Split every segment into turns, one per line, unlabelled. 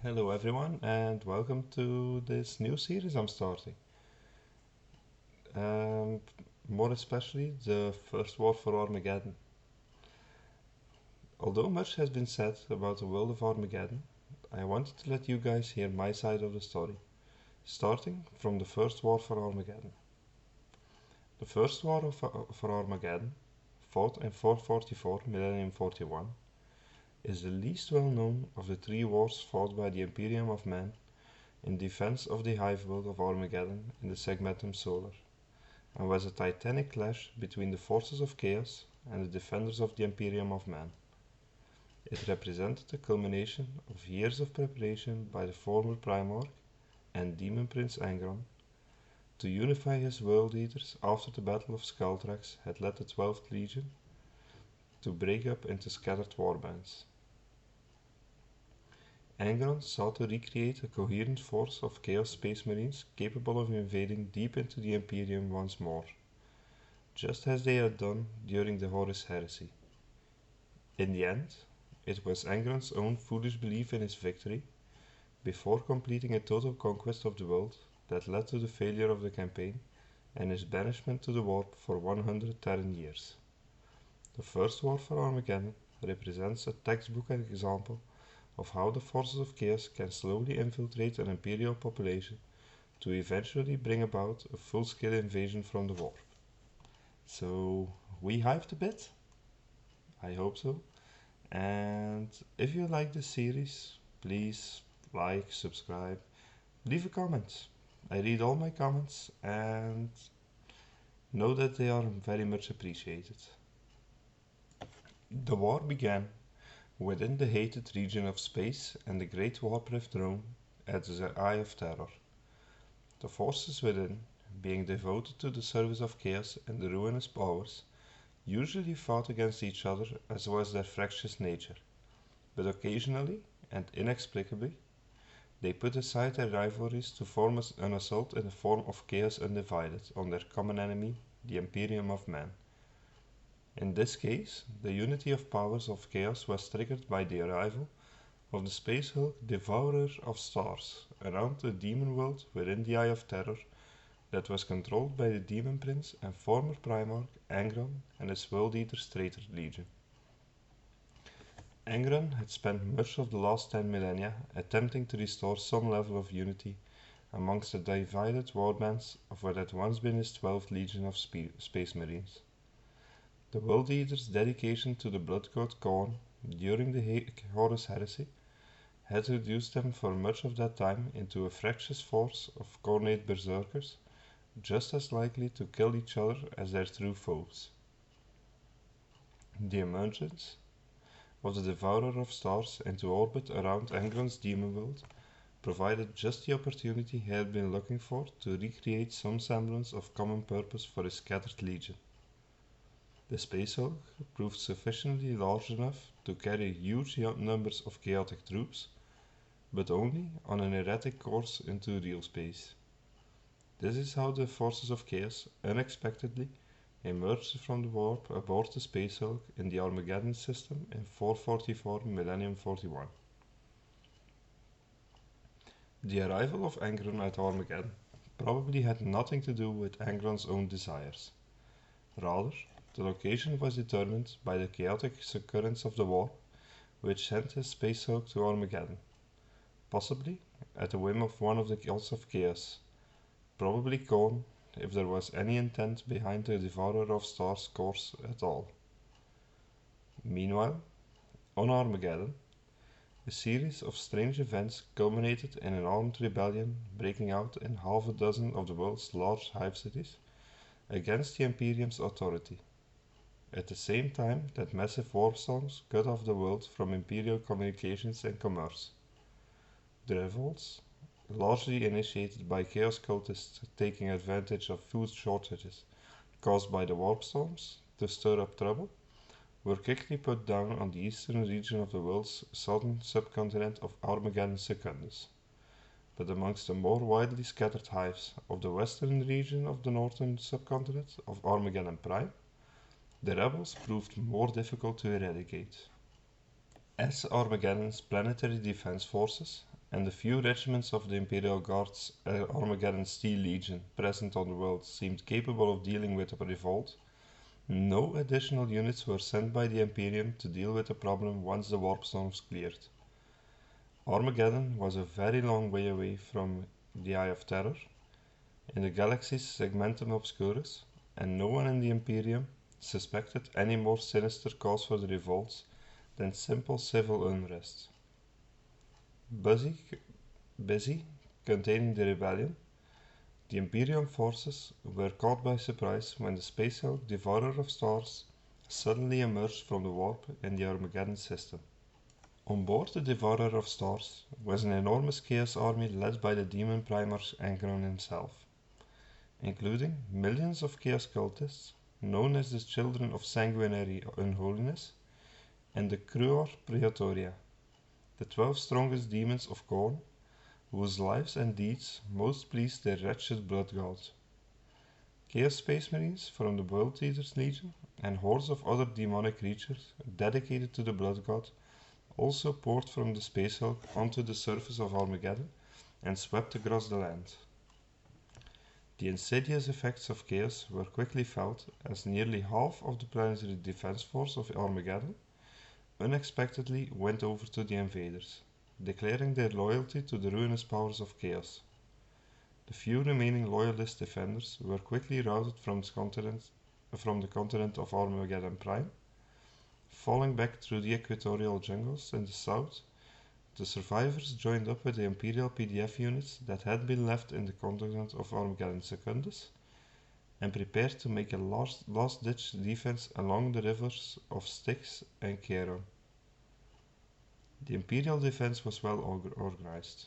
Hello everyone and welcome to this new series I'm starting. Um, More especially the first war for Armageddon. Although much has been said about the world of Armageddon, I wanted to let you guys hear my side of the story, starting from the first war for Armageddon. The first war for Armageddon, fought in 444 Millennium 41, is the least well known of the three wars fought by the Imperium of Man in defense of the hive world of Armageddon in the Segmentum Solar, and was a titanic clash between the forces of chaos and the defenders of the Imperium of Man. It represented the culmination of years of preparation by the former Primarch and Demon Prince Angron to unify his world eaters after the Battle of Skaltrax had led the 12th Legion to break up into scattered warbands. Angron sought to recreate a coherent force of Chaos Space Marines capable of invading deep into the Imperium once more, just as they had done during the Horus Heresy. In the end, it was Angron's own foolish belief in his victory, before completing a total conquest of the world, that led to the failure of the campaign and his banishment to the warp for 100 Terran years. The First War for Armageddon represents a textbook example of how the forces of chaos can slowly infiltrate an imperial population to eventually bring about a full-scale invasion from the warp. So, we hyped a bit? I hope so. And if you like this series, please like, subscribe, leave a comment. I read all my comments and know that they are very much appreciated. The war began within the hated region of space and the Great Warp Rift Rome at the Eye of Terror. The forces within, being devoted to the service of chaos and the ruinous powers, usually fought against each other as was their fractious nature, but occasionally, and inexplicably, they put aside their rivalries to form an assault in the form of Chaos Undivided on their common enemy, the Imperium of Man. In this case, the unity of powers of Chaos was triggered by the arrival of the Space Hulk Devourer of Stars around the demon world within the Eye of Terror that was controlled by the Demon Prince and former Primarch Angron and his World Eaters Traitor Legion. Angron had spent much of the last 10 millennia attempting to restore some level of unity amongst the divided warbands of what had once been his 12th Legion of Space Marines. The World Eater's dedication to the Blood God Khorne during the Horus Heresy had reduced them for much of that time into a fractious force of Khornate berserkers, just as likely to kill each other as their true foes. The emergence of the Devourer of Stars into orbit around Angron's demon world provided just the opportunity he had been looking for to recreate some semblance of common purpose for his scattered legion. The Space Hulk proved sufficiently large enough to carry huge numbers of chaotic troops, but only on an erratic course into real space. This is how the forces of chaos unexpectedly emerged from the warp aboard the Space Hulk in the Armageddon system in 444 Millennium 41. The arrival of Angron at Armageddon probably had nothing to do with Angron's own desires. Rather, the location was determined by the chaotic currents of the warp, which sent his Space Hulk to Armageddon, possibly at the whim of one of the gods of chaos, probably Khorne, if there was any intent behind the Devourer of Stars course at all. Meanwhile, on Armageddon, a series of strange events culminated in an armed rebellion breaking out in half a dozen of the world's large hive cities against the Imperium's authority, at the same time that massive warp storms cut off the world from Imperial communications and commerce. The revolts, largely initiated by chaos cultists taking advantage of food shortages caused by the warp storms to stir up trouble, were quickly put down on the eastern region of the world's southern subcontinent of Armageddon Secundus. But amongst the more widely scattered hives of the western region of the northern subcontinent of Armageddon Prime, the rebels proved more difficult to eradicate. As Armageddon's planetary defense forces and the few regiments of the Imperial Guard's Armageddon Steel Legion present on the world seemed capable of dealing with a revolt, no additional units were sent by the Imperium to deal with the problem once the warp storms cleared. Armageddon was a very long way away from the Eye of Terror, in the galaxy's segmentum obscurus, and no one in the Imperium suspected any more sinister cause for the revolts than simple civil unrest. Busy containing the rebellion, the Imperium forces were caught by surprise when the space hulk Devourer of Stars suddenly emerged from the warp in the Armageddon system. On board the Devourer of Stars was an enormous Chaos army led by the demon primarch Angron himself, including millions of Chaos cultists known as the Children of Sanguinary Unholiness and the Cruor Praetoria, the 12 strongest demons of Khorne, whose lives and deeds most pleased their wretched blood god. Chaos Space Marines from the World Eaters Legion and hordes of other demonic creatures dedicated to the blood god also poured from the space hulk onto the surface of Armageddon and swept across the land. The insidious effects of chaos were quickly felt as nearly half of the planetary defense force of Armageddon unexpectedly went over to the invaders, declaring their loyalty to the ruinous powers of chaos. The few remaining loyalist defenders were quickly routed from the continent of Armageddon Prime, falling back through the equatorial jungles in the south. The survivors joined up with the Imperial PDF units that had been left in the continent of Armageddon Secundus and prepared to make a last-ditch defense along the rivers of Styx and Charon. The Imperial defense was well organized.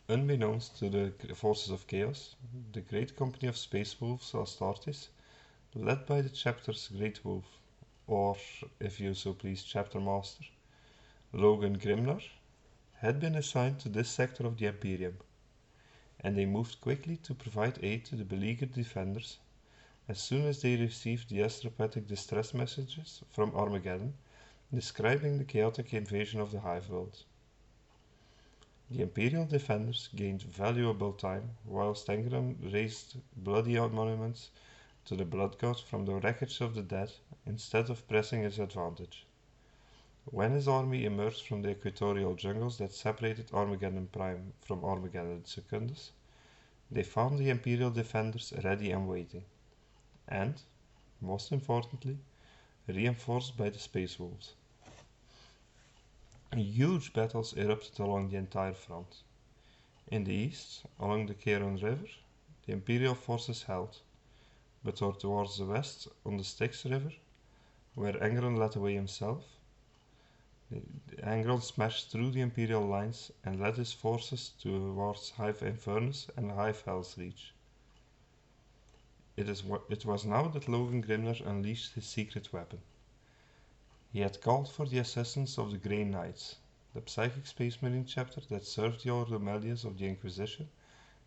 Unbeknownst to the forces of chaos, the great company of space wolves Astartes, led by the chapter's great wolf, or, if you so please, chapter master, Logan Grimlar, had been assigned to this sector of the Imperium, and they moved quickly to provide aid to the beleaguered defenders as soon as they received the astropathic distress messages from Armageddon describing the chaotic invasion of the Hive World. The Imperial defenders gained valuable time whilst Angron raised bloody monuments to the blood god from the wreckage of the dead instead of pressing his advantage. When his army emerged from the equatorial jungles that separated Armageddon Prime from Armageddon Secundus, they found the Imperial defenders ready and waiting, and, most importantly, reinforced by the Space Wolves. Huge battles erupted along the entire front. In the east, along the Charon River, the Imperial forces held, but towards the west, on the Styx River, where Angron led the way himself, Angron smashed through the Imperial lines and led his forces towards Hive Infernus and Hive Hell's Reach. It was now that Logan Grimnar unleashed his secret weapon. He had called for the assistance of the Grey Knights, the Psychic Space Marine chapter that served the Ordomelius of the Inquisition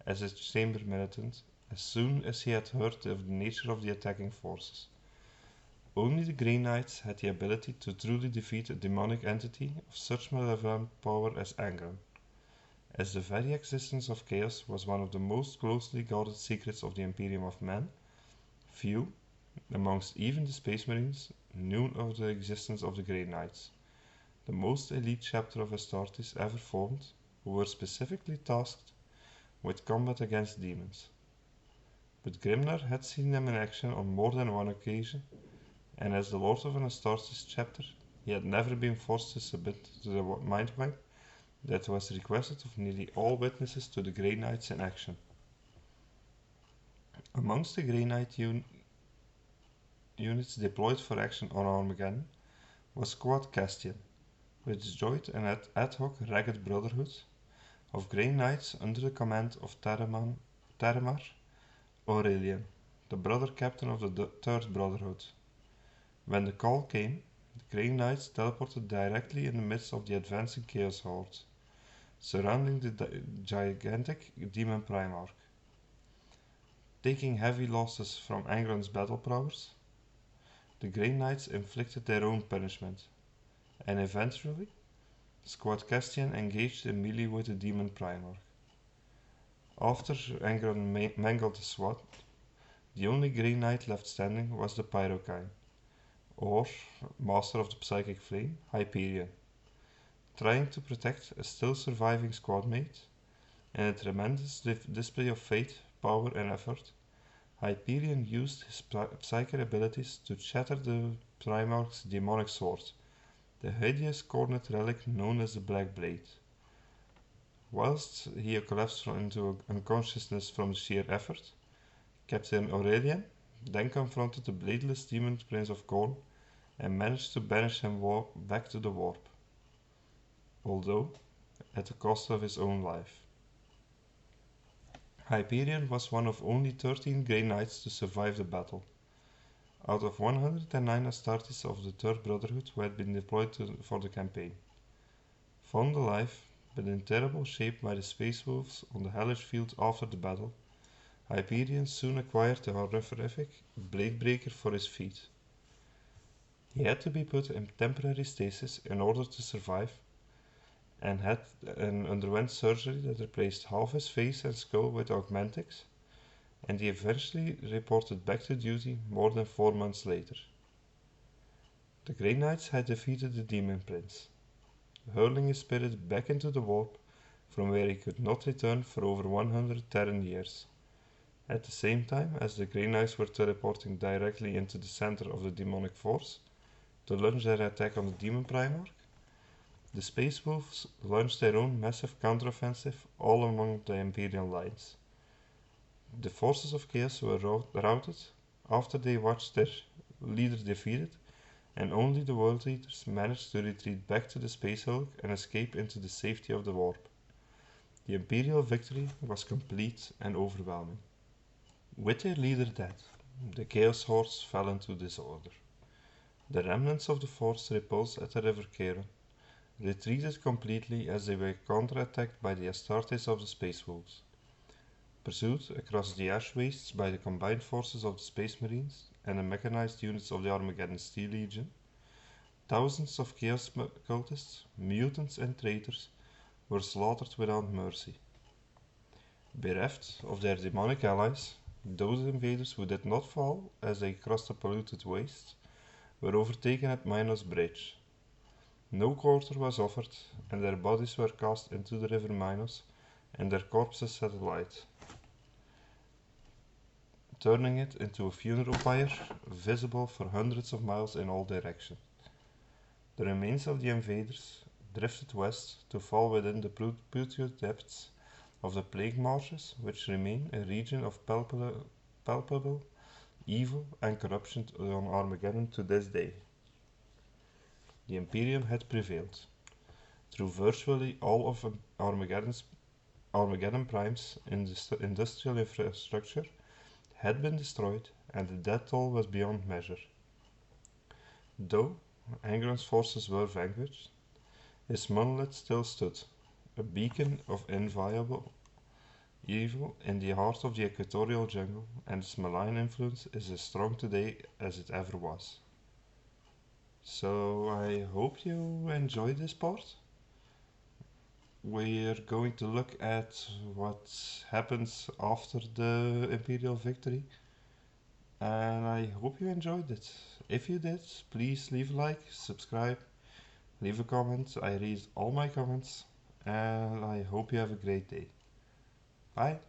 as its chamber militant, as soon as he had heard of the nature of the attacking forces. Only the Grey Knights had the ability to truly defeat a demonic entity of such malevolent power as Angron, as the very existence of chaos was one of the most closely guarded secrets of the Imperium of Men. Few, amongst even the Space Marines, knew of the existence of the Grey Knights, the most elite chapter of Astartes ever formed, who were specifically tasked with combat against demons. But Grimnar had seen them in action on more than one occasion, and as the Lord of an Astartes chapter, he had never been forced to submit to the mind wipe that was requested of nearly all witnesses to the Grey Knights in action. Amongst the Grey Knight units deployed for action on Armageddon was Squad Castian, which joined an ad hoc ragged brotherhood of Grey Knights under the command of Taramar Aurelian, the brother captain of the Third Brotherhood. When the call came, the Grey Knights teleported directly in the midst of the advancing Chaos Horde, surrounding the gigantic Demon Primarch. Taking heavy losses from Angron's battle prowess, the Grey Knights inflicted their own punishment, and eventually Squad Castian engaged in melee with the Demon Primarch. After Angron mangled the SWAT, the only Grey Knight left standing was the Pyrokine, or Master of the Psychic Flame, Hyperion. Trying to protect a still surviving squadmate, in a tremendous display of faith, power and effort, Hyperion used his psychic abilities to shatter the Primarch's demonic sword, the hideous cornet relic known as the Black Blade. Whilst he collapsed into unconsciousness from sheer effort, Captain Aurelian then confronted the bladeless demon Prince of Khorne and managed to banish him back to the warp, although at the cost of his own life. Hyperion was one of only 13 Grey Knights to survive the battle, out of 109 Astartes of the Third Brotherhood who had been deployed for the campaign. Found alive, but in terrible shape by the Space Wolves on the hellish field after the battle, Hyperion soon acquired the horrific Bladebreaker for his feet. He had to be put in temporary stasis in order to survive, and underwent surgery that replaced half his face and skull with augmentics, and he eventually reported back to duty more than 4 months later. The Grey Knights had defeated the Demon Prince, hurling his spirit back into the warp, from where he could not return for over 100 Terran years. At the same time as the Grey Knights were teleporting directly into the center of the demonic force to launch their attack on the Demon Primarch, the Space Wolves launched their own massive counteroffensive all along the Imperial lines. The forces of Chaos were routed after they watched their leader defeated, and only the World Eaters managed to retreat back to the Space Hulk and escape into the safety of the warp. The Imperial victory was complete and overwhelming. With their leader dead, the Chaos Hordes fell into disorder. The remnants of the force repulsed at the River Caron retreated completely as they were counterattacked by the Astartes of the Space Wolves. Pursued across the ash wastes by the combined forces of the Space Marines and the mechanized units of the Armageddon Steel Legion, thousands of Chaos cultists, mutants and traitors were slaughtered without mercy. Bereft of their demonic allies, those invaders who did not fall as they crossed the polluted wastes were overtaken at Minos Bridge. No quarter was offered, and their bodies were cast into the river Minos and their corpses set alight, turning it into a funeral pyre visible for hundreds of miles in all directions. The remains of the invaders drifted west to fall within the putrid depths of the Plague Marshes, which remain a region of palpable evil and corruption on Armageddon to this day. The Imperium had prevailed. Through virtually all of Armageddon Prime's industrial infrastructure had been destroyed, and the death toll was beyond measure. Though Angron's forces were vanquished, his monolith still stood, a beacon of inviolable evil in the heart of the equatorial jungle, and its malign influence is as strong today as it ever was. So I hope you enjoyed this part. We're going to look at what happens after the Imperial victory, and I hope you enjoyed it. If you did, please leave a like, subscribe, leave a comment. I read all my comments, and I hope you have a great day. Bye.